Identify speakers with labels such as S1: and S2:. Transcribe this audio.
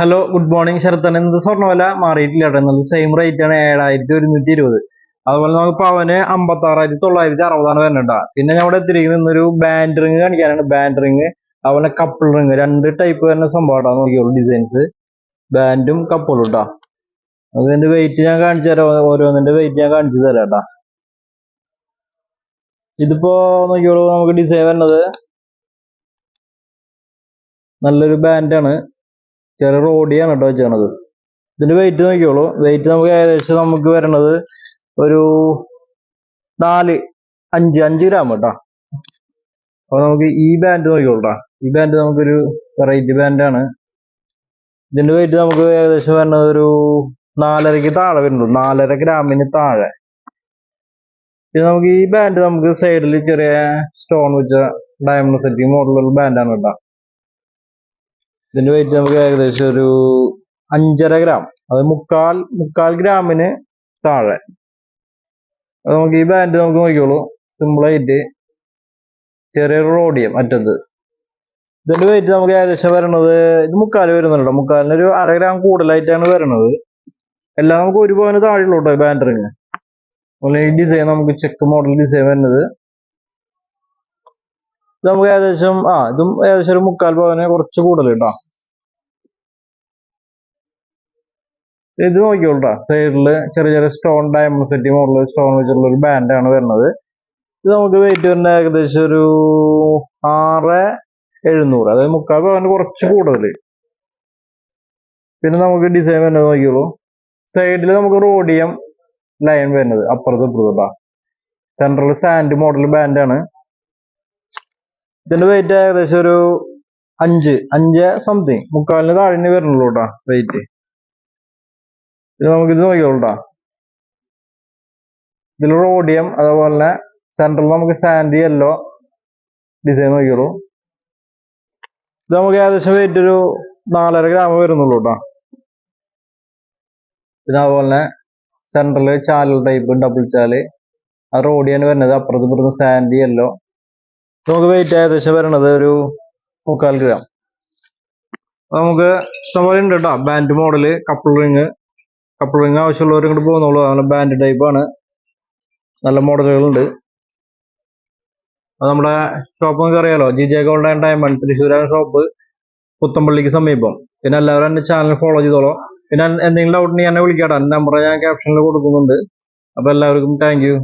S1: Hello good morning ശരത്തൻ. എന്ത് സ്വർണ്ണവില മാറിയിട്ടില്ല കേട്ടോ. എന്നത് സെയിം റേറ്റ് ആണ് 7120. അതുപോലെ നമുക്ക് പവന് 56,960 വരുന്നുണ്ടാ. പിന്നെ ഞാൻ ഇവിടെ എത്തിയിരിക്കുന്നത് ഇന്നൊരു ബാൻഡ് റിങ് കാണിക്കാനാണ്. ബാൻഡ് റിങ് അതുപോലെ കപ്പിൾ റിങ്, രണ്ട് ടൈപ്പ് വരുന്ന സംഭവം നോക്കിയോളൂ. ഡിസൈൻസ് ബാൻഡും കപ്പിളും കേട്ടോ. അതിന്റെ വെയിറ്റ് ഞാൻ കാണിച്ചു തരാം. ഓരോന്നിന്റെ വെയിറ്റ് ഞാൻ കാണിച്ചു തരാം കേട്ടോ. ഇതിപ്പോ നോക്കിയോളൂ, നമുക്ക് ഡിസൈൻ വരുന്നത് നല്ലൊരു ബാൻഡാണ്. ചെറിയ റോഡിയാണ് കേട്ടോ വെച്ചത്. ഇതിന്റെ വെയിറ്റ് നോക്കിയോളൂ. വെയിറ്റ് നമുക്ക് ഏകദേശം നമുക്ക് വരണത് ഒരു 5 ഗ്രാം കേട്ടോ. അപ്പൊ നമുക്ക് ഈ ബാൻഡ് നോക്കിയോളൂ. ഈ ബാൻഡ് നമുക്കൊരു വെറൈറ്റി ബാൻഡാണ്. ഇതിന്റെ വെയിറ്റ് നമുക്ക് ഏകദേശം വരുന്നത് ഒരു 4.5 താഴെ വരുന്നുള്ളൂ, 4.5 ഗ്രാമിന് താഴെ. പിന്നെ നമുക്ക് ഈ ബാൻഡ് നമുക്ക് സൈഡിൽ ചെറിയ സ്റ്റോൺ വെച്ച ഡയമണ്ട് സെറ്റ് മോഡലുള്ള ബാൻഡാണ് കേട്ടോ. ഇതിന്റെ വെയിറ്റ് നമുക്ക് ഏകദേശം ഒരു 5.5 ഗ്രാം, അത് മുക്കാൽ ഗ്രാമിന് താഴെ. അത് നമുക്ക് ഈ ബാൻഡ് നമുക്ക് നോക്കിയോളൂ. സിമ്പിളായിട്ട് ചെറിയൊരു റോഡിയം അറ്റത്ത്. ഇതിന്റെ വെയിറ്റ് നമുക്ക് ഏകദേശം വരണത് ഇത് മുക്കാല് വരുന്നുണ്ടോ. മുക്കാലിനൊരു 1/2 ഗ്രാം കൂടുതലായിട്ടാണ് വരണത്. എല്ലാം നമുക്ക് ഒരു പവന് താഴെയുള്ളൂ കേട്ടോ ബാൻഡ് റിങ്. ഈ ഡിസൈൻ നമുക്ക് ചെക്ക് മോഡൽ ഡിസൈൻ വരുന്നത് ഇത് നമുക്ക് ഏകദേശം ഇതും ഏകദേശം ഒരു മുക്കാൽ പവന് കുറച്ച് കൂടുതൽ കേട്ടോ. ഇത് നോക്കിയോളൂ. സൈഡില് ചെറിയ ചെറിയ stone diamond set model stone വെച്ചിട്ടുള്ള ഒരു ബാൻഡാണ് വരുന്നത്. ഇത് നമുക്ക് വെയിറ്റ് വരുന്നത് ഏകദേശം ഒരു 6,700, അതായത് മുക്കാൽ പവന് കുറച്ച് കൂടുതൽ. പിന്നെ നമുക്ക് ഡിസൈൻ വരുന്നത് നോക്കിയോളൂ. സൈഡിൽ നമുക്ക് റോഡിയം ലൈൻ വരുന്നത് അപ്പുറത്ത് ഇപ്പുറത്തോട്ടാ. സെൻട്രൽ സാൻഡ് മോഡൽ ബാൻഡാണ്. ഇതിന്റെ വെയിറ്റ് ഏകദേശം ഒരു 5 സംതിങ്, മുക്കാലിന് താഴെ വരുന്നുള്ളൂ കേട്ടോ വെയിറ്റ്. ഇത് നമുക്കിത് നോക്കിയോളൂട്ടാ. ഇതിൽ റോഡിയം അതേപോലെ തന്നെ സെൻട്രൽ നമുക്ക് സാൻഡ് യെല്ലോ ഡിസൈൻ നോക്കിയോളൂ. ഇത് നമുക്ക് ഏകദേശം വെയിറ്റ് ഒരു 4.5 ഗ്രാം വരുന്നുള്ളൂ കേട്ടോ. പിന്നെ അതുപോലെ തന്നെ സെൻട്രല് ചാനൽ ടൈപ്പ് ഡബിൾ ചാല്, ആ റോഡിയാണ് വരുന്നത്. അപ്പുറത്ത് ഇപ്പുറത്ത് സാൻഡ് യെല്ലോ. നമുക്ക് വെയിറ്റ് ഏകദേശം വരണത് ഒരു മുക്കാൽ ഗ്രാം. നമുക്ക് ഇഷ്ടംപോലെ ഉണ്ട് കേട്ടോ ബാൻഡ് മോഡല്. കപ്പിൾ റിങ് ആവശ്യമുള്ളവർ ഇങ്ങോട്ട് പോകുന്നുള്ളൂ. അങ്ങനെ ബാൻഡ് ടൈപ്പ് ആണ്, നല്ല മോഡലുകളുണ്ട്. അത് നമ്മുടെ ഷോപ്പ് നമുക്ക് അറിയാലോ, GJ ഗോൾഡ് ആൻഡ് ഡയമണ്ട്, തൃശ്ശൂരാണ് ഷോപ്പ്, പുത്തമ്പള്ളിക്ക് സമീപം. പിന്നെ എല്ലാവരും എൻ്റെ ചാനൽ ഫോളോ ചെയ്തോളൂ. പിന്നെ എന്തെങ്കിലും ഡൗട്ട് ഉണ്ടെങ്കിൽ എന്നെ വിളിക്കാട്ടോ. നമ്പർ ഞാൻ ക്യാപ്ഷനിൽ കൊടുക്കുന്നുണ്ട്. അപ്പൊ എല്ലാവർക്കും താങ്ക് യു.